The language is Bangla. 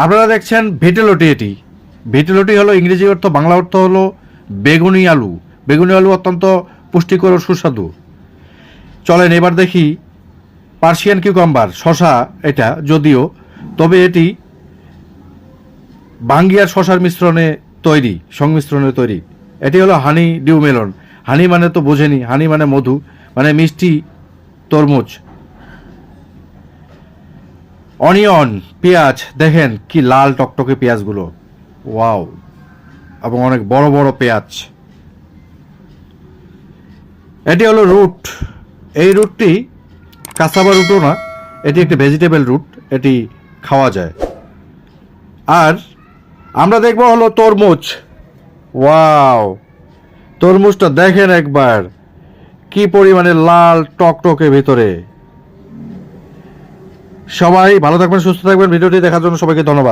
আপনারা দেখছেন ভিটেলটি। এটি ভিটেলটি হলো ইংরেজি অর্থ, বাংলা অর্থ হলো বেগুনি আলু। বেগুনি আলু অত্যন্ত পুষ্টিকর ও সুস্বাদু। চলেন এবার দেখি পার্সিয়ান কিউকাম্বার, শশা এটা যদিও, তবে এটি বাঙ্গিয়ার শশার মিশ্রণে তৈরি, সংমিশ্রণে তৈরি। এটি হলো হানি ডিউ মেলন। হানি মানে তো বোঝেনি, হানি মানে মধু, মানে মিষ্টি তরমুজ। অনিয়ন, পেঁয়াজ, দেখেন কি লাল টকটকে পেঁয়াজগুলো, ওয়াও, এবং অনেক বড় বড় পেঁয়াজ। এটি হলো রুট। এই রুটটি কাসাবা রুটও না, এটি একটি ভেজিটেবল রুট, এটি খাওয়া যায়। আর আমরা দেখব হলো তরমুজ। ওয়াও, তরমুজটা দেখেন একবার, কি পরিমাণে লাল টকটকে ভিতরে। সবাই ভালো থাকবেন, সুস্থ থাকবেন। ভিডিওটি দেখার জন্য সবাইকে ধন্যবাদ।